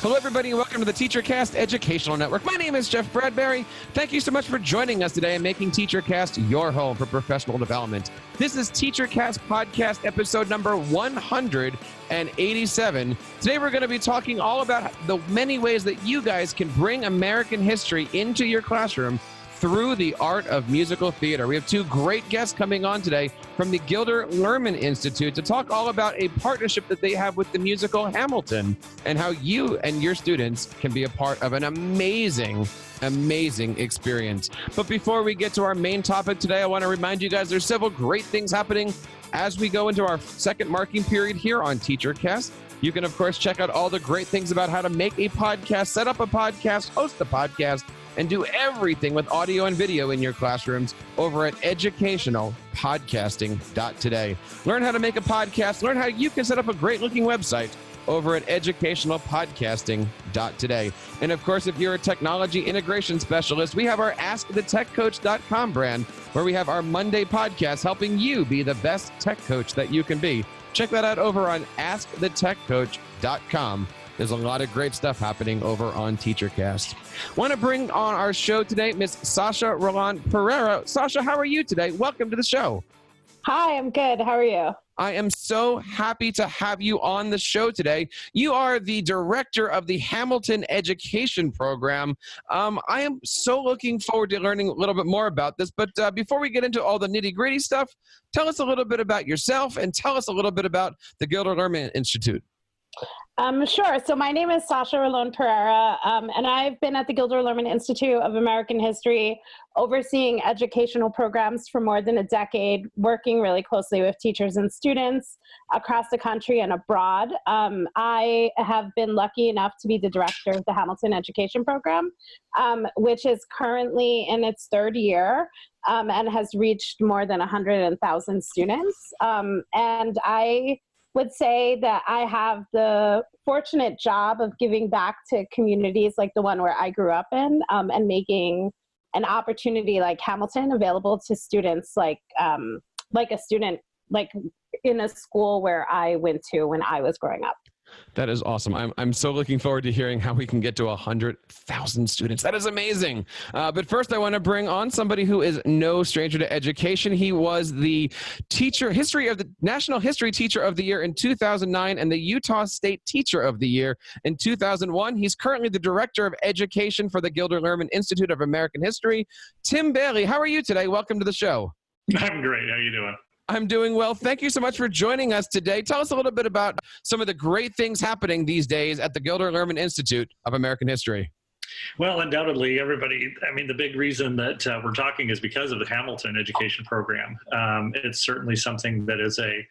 Hello, everybody, and welcome to the TeacherCast Educational Network. My name is Jeff Bradbury. Thank you so much for joining us today and making TeacherCast your home for professional development. This is TeacherCast Podcast episode number 187. Today, we're going to be talking all about the many ways that you guys can bring American history into your classroom through the art of musical theater. We have two great guests coming on today from the Gilder Lehrman Institute to talk all about a partnership that they have with the musical Hamilton and how you and your students can be a part of an amazing experience. But before we get to our main topic today, I want to remind you guys there's several great things happening as we go into our second marking period here on TeacherCast. You can, of course, check out all the great things about how to make a podcast, set up a podcast, host a podcast, and do everything with audio and video in your classrooms over at educationalpodcasting.today. Learn how to make a podcast, learn how you can set up a great-looking website over at educationalpodcasting.today. And of course, if you're a technology integration specialist, we have our AskTheTechCoach.com brand, where we have our Monday podcast helping you be the best tech coach that you can be. Check that out over on AskTheTechCoach.com. There's a lot of great stuff happening over on TeacherCast. Want to bring on our show today, Miss Sasha Roland Pereira. Sasha, how are you today? Welcome to the show. Hi, I'm good. How are you? I am so happy to have you on the show today. You are the director of the Hamilton Education Program. I am so looking forward to learning a little bit more about this. But before we get into all the nitty-gritty stuff, tell us a little bit about yourself and tell us a little bit about the Gilder Lehrman Institute. Sure. So my name is Sasha Roland Pereira, and I've been at the Gilder Lehrman Institute of American History, overseeing educational programs for more than a decade, working really closely with teachers and students across the country and abroad. I have been lucky enough to be the director of the Hamilton Education Program, which is currently in its third year and has reached more than 100,000 students. And I would say that I have the fortunate job of giving back to communities like the one where I grew up in, and making an opportunity like Hamilton available to students like a student like in a school where I went to when I was growing up. That is awesome. I'm so looking forward to hearing how we can get to 100,000 students. That is amazing. But first, I want to bring on somebody who is no stranger to education. He was the National History Teacher of the Year in 2009 and the Utah State Teacher of the Year in 2001. He's currently the Director of Education for the Gilder Lehrman Institute of American History. Tim Bailey, how are you today? Welcome to the show. I'm great. How are you doing? I'm doing well. Thank you so much for joining us today. Tell us a little bit about some of the great things happening these days at the Gilder Lehrman Institute of American History. Well, undoubtedly, everybody, the big reason that we're talking is because of the Hamilton Education Program. It's certainly something that is a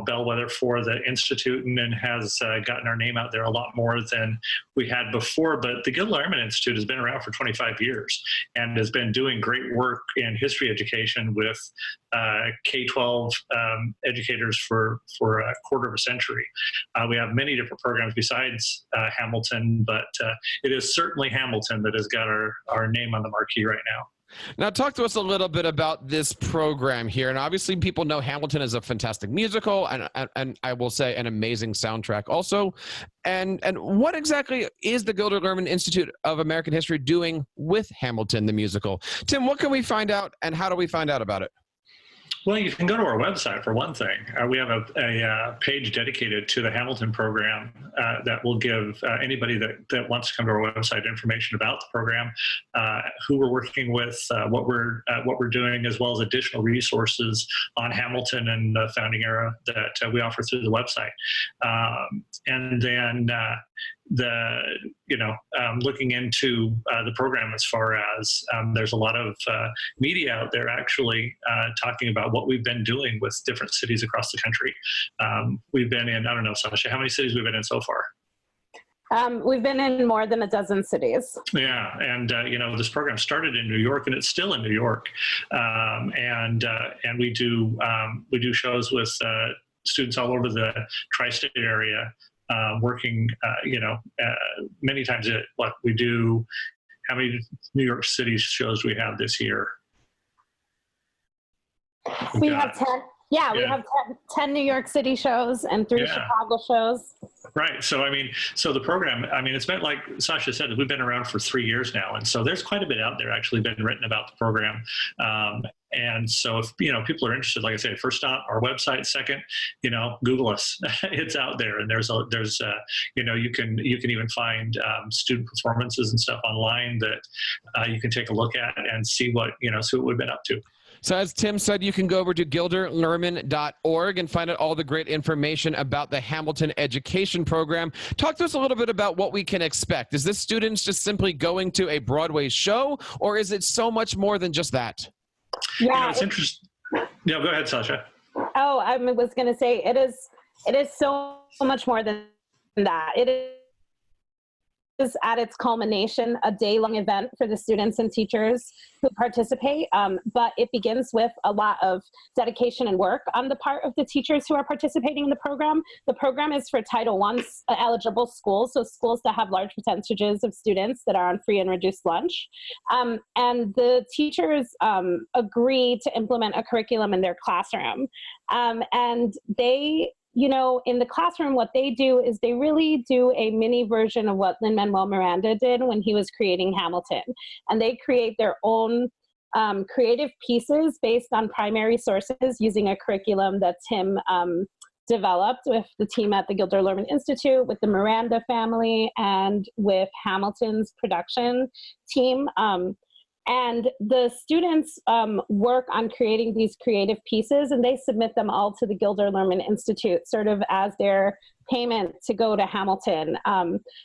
bellwether for the Institute and has gotten our name out there a lot more than we had before. But the Gilder Lehrman Institute has been around for 25 years and has been doing great work in history education with K-12 educators for a quarter of a century. We have many different programs besides Hamilton, but it is certainly Hamilton that has got our name on the marquee right now. Now, talk to us a little bit about this program here. And obviously, people know Hamilton is a fantastic musical and I will say an amazing soundtrack also. And what exactly is the Gilder Lehrman Institute of American History doing with Hamilton, the musical? Tim, what can we find out and how do we find out about it? Well, you can go to our website for one thing. We have a page dedicated to the Hamilton program that will give anybody that wants to come to our website information about the program, who we're working with, what we're doing, as well as additional resources on Hamilton and the founding era that we offer through the website. And then looking into the program as far as there's a lot of media out there actually talking about what we've been doing with different cities across the country. We've been in, I don't know, Sasha, how many cities we've been in so far? We've been in more than a dozen cities. Yeah, and this program started in New York, and it's still in New York. And we do shows with students all over the tri-state area. Working, many times we do. How many New York City shows do we have this year? We have 10. Yeah, we have 10 New York City shows and 3 Chicago shows. Right. So, so the program, it's been, like Sasha said, we've been around for 3 years now. And so there's quite a bit out there actually been written about the program. And so if, people are interested, like I say, first stop our website, second, Google us. It's out there. And you can even find student performances and stuff online that you can take a look at and see what we've been up to. So as Tim said, you can go over to gilderlehrman.org and find out all the great information about the Hamilton Education Program. Talk to us a little bit about what we can expect. Is this students just simply going to a Broadway show, or is it so much more than just that? Yeah, it's interesting. No, go ahead, Sasha. Oh, I was going to say it is so much more than that. It is at its culmination a day-long event for the students and teachers who participate, but it begins with a lot of dedication and work on the part of the teachers who are participating in the program. The program is for Title I eligible schools, so schools that have large percentages of students that are on free and reduced lunch. And the teachers agree to implement a curriculum in their classroom. And they in the classroom, what they do is they really do a mini version of what Lin-Manuel Miranda did when he was creating Hamilton. And they create their own creative pieces based on primary sources using a curriculum that Tim developed with the team at the Gilder Lehrman Institute, with the Miranda family, and with Hamilton's production team. And the students work on creating these creative pieces, and they submit them all to the Gilder Lehrman Institute, sort of as their payment to go to Hamilton.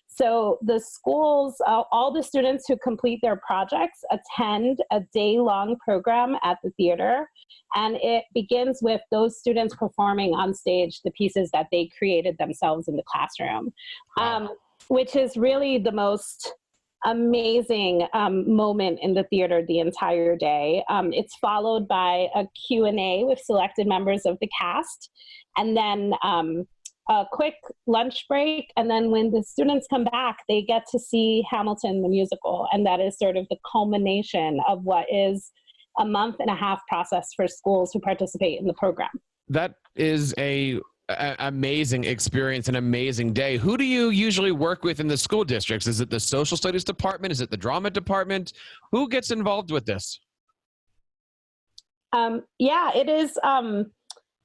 So the schools, all the students who complete their projects attend a day-long program at the theater, and it begins with those students performing on stage the pieces that they created themselves in the classroom, which is really the most amazing moment in the theater the entire day. It's followed by a Q&A with selected members of the cast, and then a quick lunch break. And then when the students come back, they get to see Hamilton the musical. And that is sort of the culmination of what is a month-and-a-half process for schools who participate in the program. That is a amazing experience, an amazing day. Who do you usually work with in the school districts? Is it the social studies department? Is it the drama department? Who gets involved with this? It is.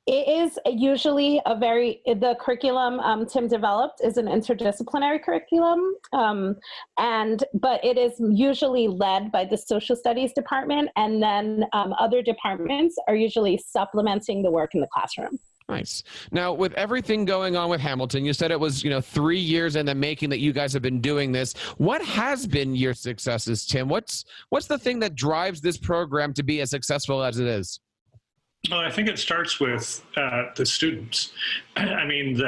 It is usually the curriculum Tim developed is an interdisciplinary curriculum, but it is usually led by the social studies department, and then other departments are usually supplementing the work in the classroom. Nice. Now, with everything going on with Hamilton, you said it was 3 years in the making that you guys have been doing this. What has been your successes, Tim? What's the thing that drives this program to be as successful as it is? Well, I think it starts with the students. I mean,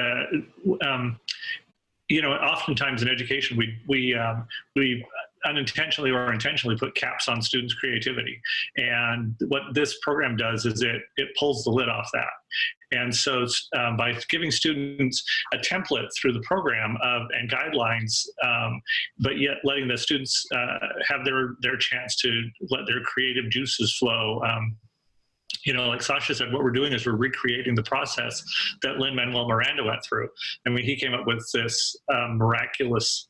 oftentimes in education, we unintentionally or intentionally put caps on students' creativity. And what this program does is it pulls the lid off that. And so by giving students a template through the program and guidelines, but yet letting the students have their chance to let their creative juices flow. Like Sasha said, what we're doing is we're recreating the process that Lin-Manuel Miranda went through. I mean, he came up with this miraculous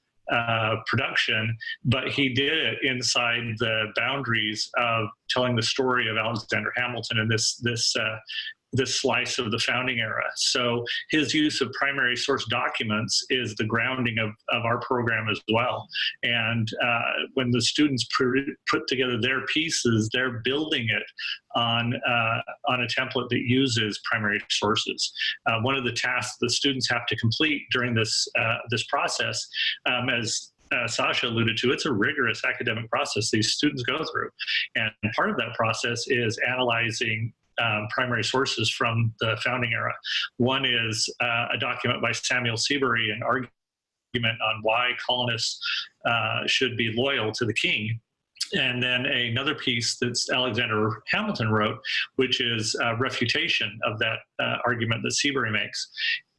production, but he did it inside the boundaries of telling the story of Alexander Hamilton and this slice of the founding era. So his use of primary source documents is the grounding of our program as well. And when the students put together their pieces, they're building it on a template that uses primary sources. One of the tasks the students have to complete during this process, as Sasha alluded to, it's a rigorous academic process these students go through. And part of that process is analyzing primary sources from the founding era. One is a document by Samuel Seabury, an argument on why colonists should be loyal to the king. And then another piece that Alexander Hamilton wrote, which is a refutation of that argument that Seabury makes.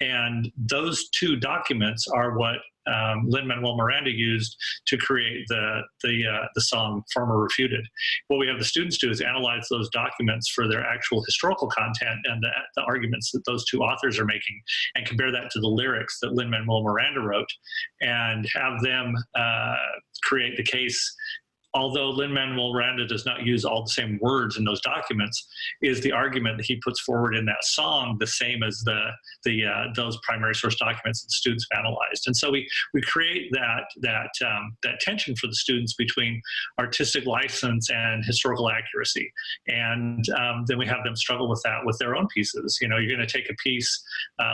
And those two documents are what Lin-Manuel Miranda used to create the song Farmer Refuted. What we have the students do is analyze those documents for their actual historical content and the arguments that those two authors are making, and compare that to the lyrics that Lin-Manuel Miranda wrote, and have them create the case. Although Lin-Manuel Miranda does not use all the same words in those documents, is the argument that he puts forward in that song the same as those primary source documents that the students have analyzed? And so we create that tension for the students between artistic license and historical accuracy, and then we have them struggle with that with their own pieces. You're going to take a piece,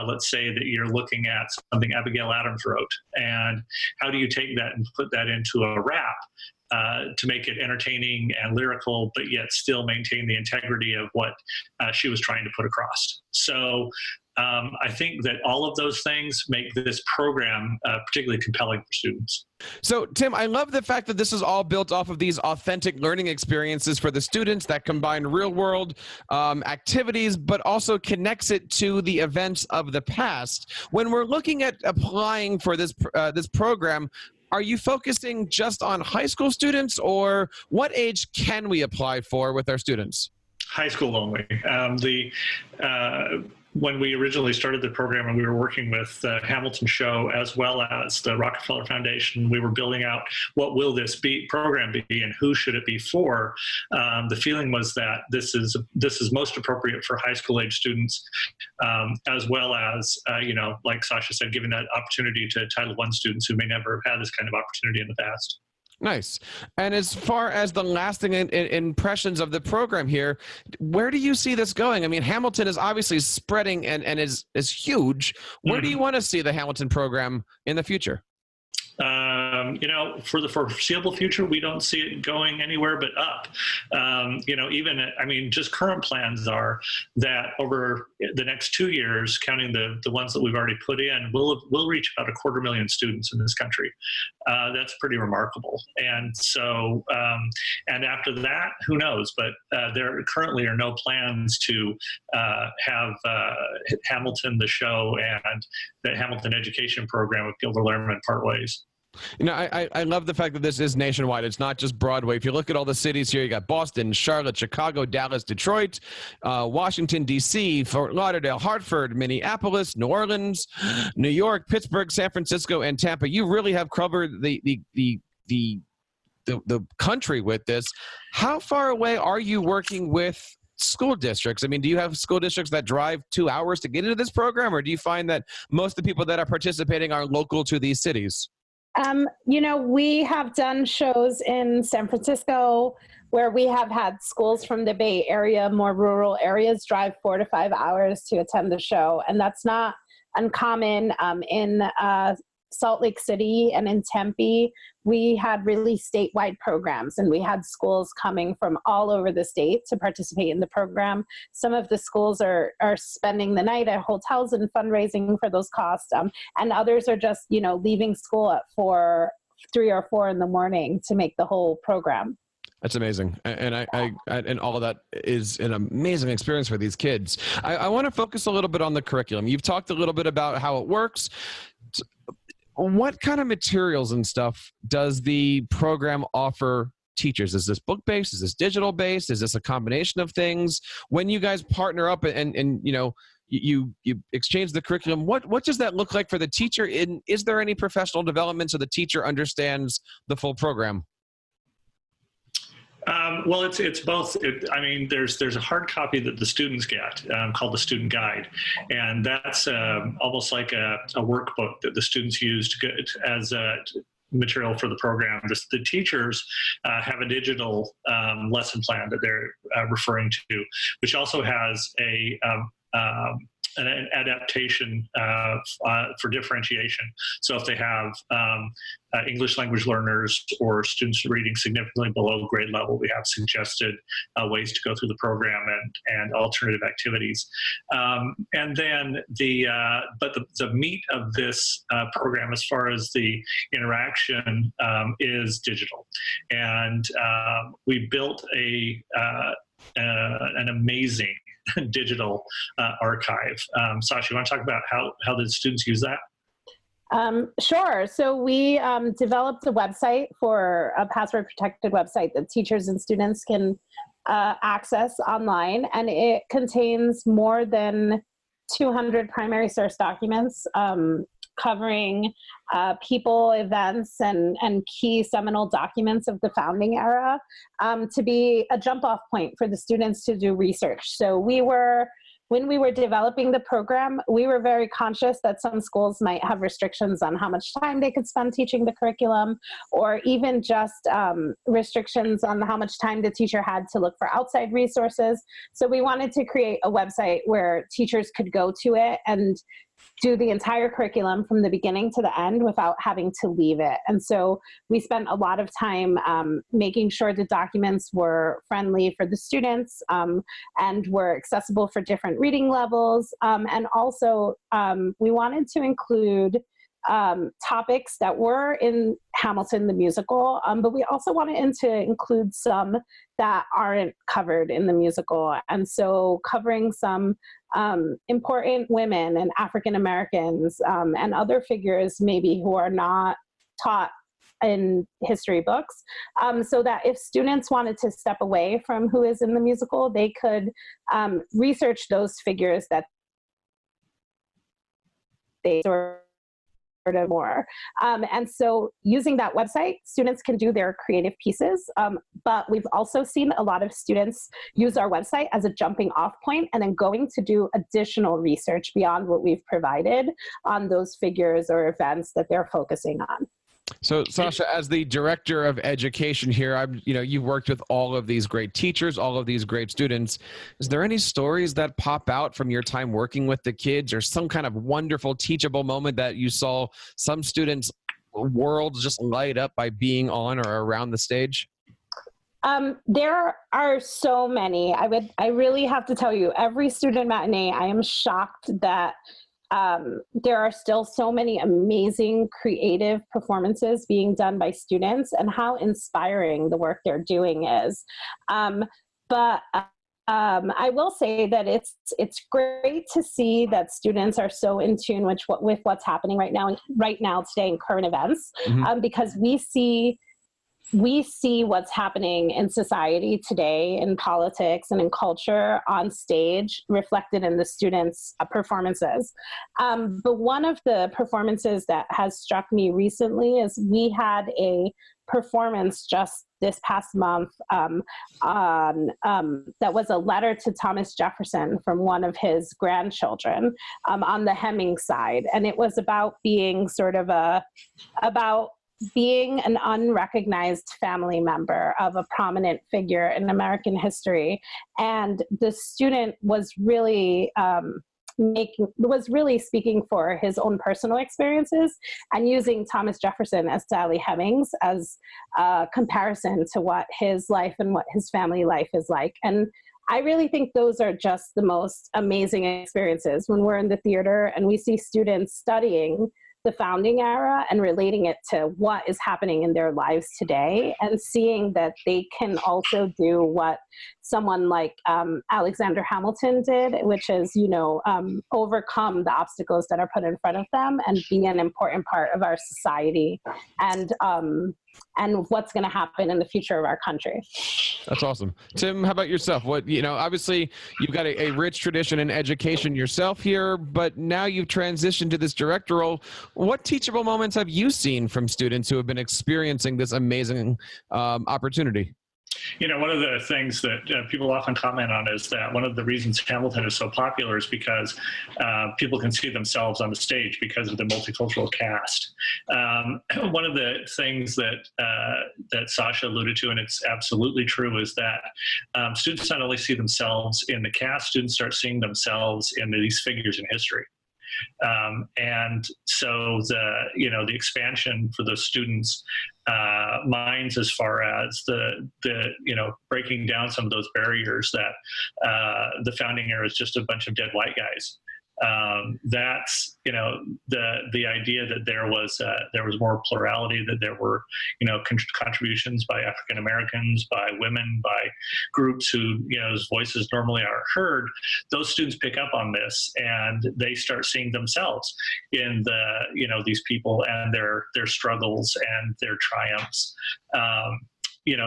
let's say that you're looking at something Abigail Adams wrote, and how do you take that and put that into a rap? To make it entertaining and lyrical, but yet still maintain the integrity of what she was trying to put across. So I think that all of those things make this program particularly compelling for students. So, Tim, I love the fact that this is all built off of these authentic learning experiences for the students that combine real-world activities, but also connects it to the events of the past. When we're looking at applying for this program, are you focusing just on high school students, or what age can we apply for with our students? High school only. When we originally started the program and we were working with the Hamilton Show as well as the Rockefeller Foundation, we were building out what will this program be and who should it be for. The feeling was that this is most appropriate for high school age students, as well as, like Sasha said, giving that opportunity to Title I students who may never have had this kind of opportunity in the past. Nice. And as far as the lasting impressions of the program here, where do you see this going? I mean, Hamilton is obviously spreading and is huge. Where do you want to see the Hamilton program in the future? For the foreseeable future, we don't see it going anywhere but up. Just current plans are that over the next 2 years, counting the ones that we've already put in, we'll reach about 250,000 students in this country. That's pretty remarkable. And so, and after that, who knows? But there currently are no plans to have Hamilton, the show, and the Hamilton education program with Gilder Lehrman part ways. I love the fact that this is nationwide. It's not just Broadway. If you look at all the cities here, you got Boston, Charlotte, Chicago, Dallas, Detroit, Washington, D.C., Fort Lauderdale, Hartford, Minneapolis, New Orleans, New York, Pittsburgh, San Francisco, and Tampa. You really have covered the country with this. How far away are you working with school districts? I mean, do you have school districts that drive 2 hours to get into this program, or do you find that most of the people that are participating are local to these cities? We have done shows in San Francisco where we have had schools from the Bay Area, more rural areas, drive 4 to 5 hours to attend the show. And that's not uncommon. In Salt Lake City and in Tempe, we had really statewide programs, and we had schools coming from all over the state to participate in the program. Some of the schools are spending the night at hotels and fundraising for those costs, and others are just leaving school at 3 or 4 in the morning to make the whole program. That's amazing. And I and all of that is an amazing experience for these kids. I want to focus a little bit on the curriculum. You've talked a little bit about how it works. What kind of materials and stuff does the program offer teachers? Is this book-based? Is this digital-based? Is this a combination of things? When you guys partner up and you exchange the curriculum, what does that look like for the teacher? Is there any professional development so the teacher understands the full program? Well, it's both. There's a hard copy that the students get called the student guide, and that's almost like a workbook that the students use to get as material for the program. The teachers have a digital lesson plan that they're referring to, which also has an adaptation for differentiation. So if they have English language learners or students reading significantly below grade level, we have suggested ways to go through the program and alternative activities. And then the meat of this program, as far as the interaction, is digital. And we built an amazing digital archive. Sasha, you want to talk about how the students use that? Sure. So we developed a website, for a password-protected website that teachers and students can access online, and it contains more than 200 primary source documents covering people, events, and key seminal documents of the founding era, to be a jump-off point for the students to do research. So when we were developing the program, we were very conscious that some schools might have restrictions on how much time they could spend teaching the curriculum, or even just restrictions on how much time the teacher had to look for outside resources. So we wanted to create a website where teachers could go to it and do the entire curriculum from the beginning to the end without having to leave it. And so we spent a lot of time making sure the documents were friendly for the students and were accessible for different reading levels. And also we wanted to include topics that were in Hamilton the musical, but we also wanted to include some that aren't covered in the musical. And so covering some important women and African Americans and other figures maybe who are not taught in history books, so that if students wanted to step away from who is in the musical, they could research those figures that they sort of more. And so using that website, students can do their creative pieces, but we've also seen a lot of students use our website as a jumping off point and then going to do additional research beyond what we've provided on those figures or events that they're focusing on. So, Sasha, as the director of education here, you've worked with all of these great teachers, all of these great students. Is there any stories that pop out from your time working with the kids, or some kind of wonderful teachable moment that you saw some students' worlds just light up by being on or around the stage? There are so many. I really have to tell you, every student matinee, I am shocked that there are still so many amazing creative performances being done by students, and how inspiring the work they're doing is. But I will say that it's great to see that students are so in tune with what's happening right now today in current events, because we see what's happening in society today, in politics and in culture, on stage, reflected in the students' performances. But one of the performances that has struck me recently is we had a performance just this past month that was a letter to Thomas Jefferson from one of his grandchildren on the Hemming side. And it was about being being an unrecognized family member of a prominent figure in American history. And the student was really speaking for his own personal experiences and using Thomas Jefferson as Sally Hemings as a comparison to what his life and what his family life is like. And I really think those are just the most amazing experiences when we're in the theater and we see students studying the founding era and relating it to what is happening in their lives today, and seeing that they can also do what someone like Alexander Hamilton did, which is, overcome the obstacles that are put in front of them and be an important part of our society and what's going to happen in the future of our country. That's awesome. Tim, how about yourself? Obviously you've got a rich tradition in education yourself here, but now you've transitioned to this director role. What teachable moments have you seen from students who have been experiencing this amazing opportunity? One of the things that people often comment on is that one of the reasons Hamilton is so popular is because people can see themselves on the stage because of the multicultural cast. One of the things that Sasha alluded to, and it's absolutely true, is that students not only see themselves in the cast, students start seeing themselves in these figures in history. And so the expansion for the students' minds, as far as the breaking down some of those barriers that the founding era is just a bunch of dead white guys. That's, the idea that there was more plurality, that there were, contributions by African Americans, by women, by groups who, whose voices normally aren't heard. Those students pick up on this and they start seeing themselves in these people and their struggles and their triumphs.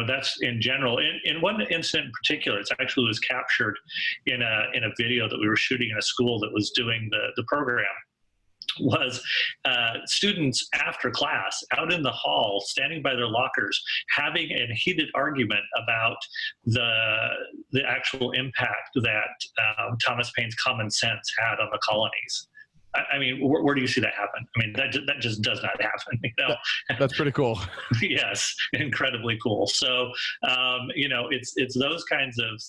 That's in general. In one incident in particular, it actually was captured in a video that we were shooting in a school that was doing the program. Was students after class out in the hall, standing by their lockers, having a heated argument about the actual impact that Thomas Paine's Common Sense had on the colonies. I mean, where do you see that happen? I mean, that just does not happen. That's pretty cool. Yes, incredibly cool. So, it's those kinds of,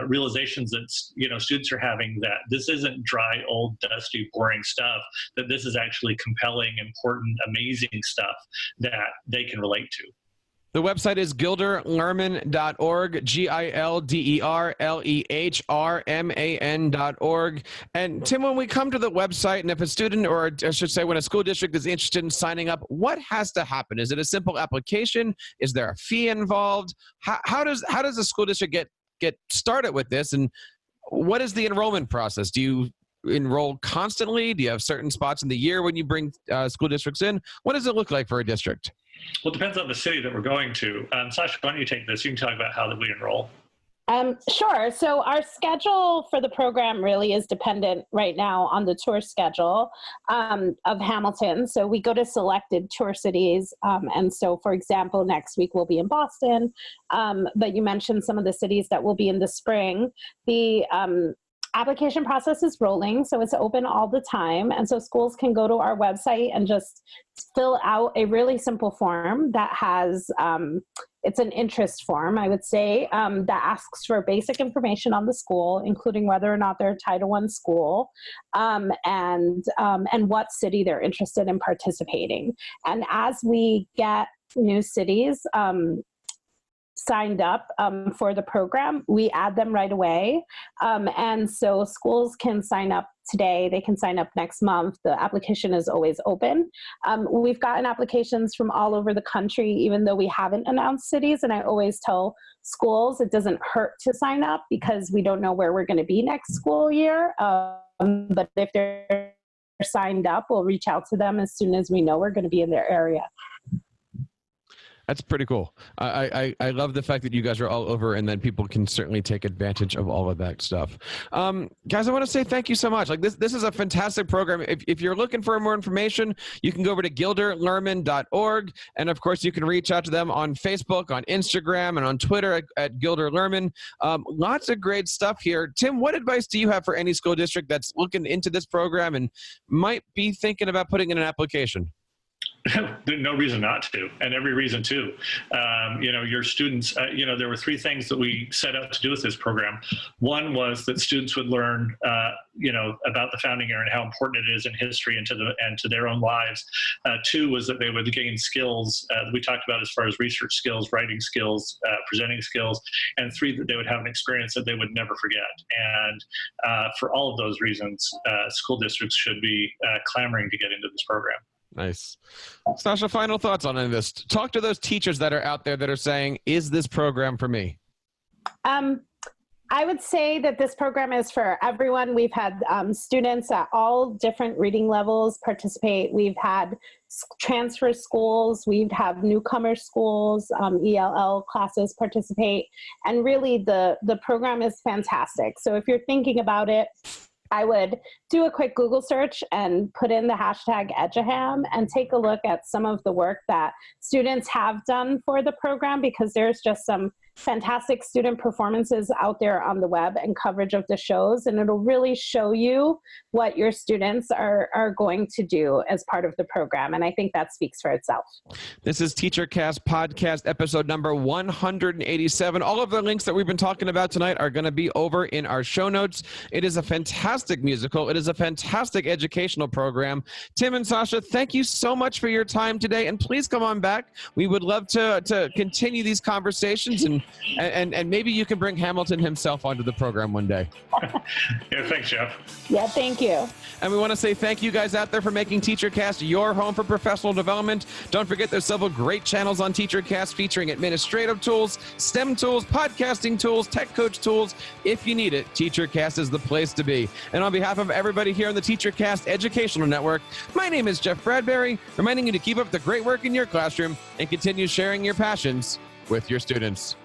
realizations that, students are having, that this isn't dry, old, dusty, boring stuff, that this is actually compelling, important, amazing stuff that they can relate to. The website is gilderlehrman.org, GILDERLEHRMAN.org. And Tim, when we come to the website, and if a student, or I should say when a school district is interested in signing up, what has to happen? Is it a simple application? Is there a fee involved? How does a school district get started with this? And what is the enrollment process? Do you enroll constantly? Do you have certain spots in the year when you bring school districts in? What does it look like for a district? Well, it depends on the city that we're going to. Sasha, why don't you take this? You can talk about how we enroll. Sure. So our schedule for the program really is dependent right now on the tour schedule of Hamilton. So we go to selected tour cities. And so, for example, next week we'll be in Boston. But you mentioned some of the cities that will be in the spring. The application process is rolling, so it's open all the time. And so schools can go to our website and just fill out a really simple form that has, it's an interest form, I would say, that asks for basic information on the school, including whether or not they're a Title I school, and what city they're interested in participating. And as we get new cities signed up for the program, we add them right away. And so schools can sign up today, they can sign up next month. The application is always open. We've gotten applications from all over the country, even though we haven't announced cities. And I always tell schools it doesn't hurt to sign up because we don't know where we're going to be next school year. But if they're signed up, we'll reach out to them as soon as we know we're going to be in their area. That's pretty cool. I love the fact that you guys are all over, and then people can certainly take advantage of all of that stuff. Guys, I want to say thank you so much. Like this is a fantastic program. If you're looking for more information, you can go over to gilderlehrman.org. And of course, you can reach out to them on Facebook, on Instagram, and on Twitter at Gilder Lehrman. Lots of great stuff here. Tim, what advice do you have for any school district that's looking into this program and might be thinking about putting in an application? No reason not to, and every reason to. Your students, there were three things that we set out to do with this program. One was that students would learn, about the founding era and how important it is in history and to their own lives. Two was that they would gain skills that we talked about as far as research skills, writing skills, presenting skills, and three, that they would have an experience that they would never forget. And for all of those reasons, school districts should be clamoring to get into this program. Nice. Sasha, final thoughts on this. Talk to those teachers that are out there that are saying, is this program for me? I would say that this program is for everyone. We've had students at all different reading levels participate. We've had transfer schools. We've had newcomer schools, ELL classes participate. And really the program is fantastic. So if you're thinking about it, I would do a quick Google search and put in the hashtag Edgeham and take a look at some of the work that students have done for the program, because there's just some fantastic student performances out there on the web and coverage of the shows, and it'll really show you what your students are going to do as part of the program, and I think that speaks for itself. This is TeacherCast Podcast, episode number 187. All of the links that we've been talking about tonight are going to be over in our show notes. It is a fantastic musical. It is a fantastic educational program. Tim and Sasha, thank you so much for your time today, and please come on back. We would love to continue these conversations and And maybe you can bring Hamilton himself onto the program one day. Yeah, thanks, Jeff. Yeah, thank you. And we want to say thank you guys out there for making TeacherCast your home for professional development. Don't forget there's several great channels on TeacherCast featuring administrative tools, STEM tools, podcasting tools, tech coach tools. If you need it, TeacherCast is the place to be. And on behalf of everybody here on the TeacherCast Educational Network, my name is Jeff Bradbury, reminding you to keep up the great work in your classroom and continue sharing your passions with your students.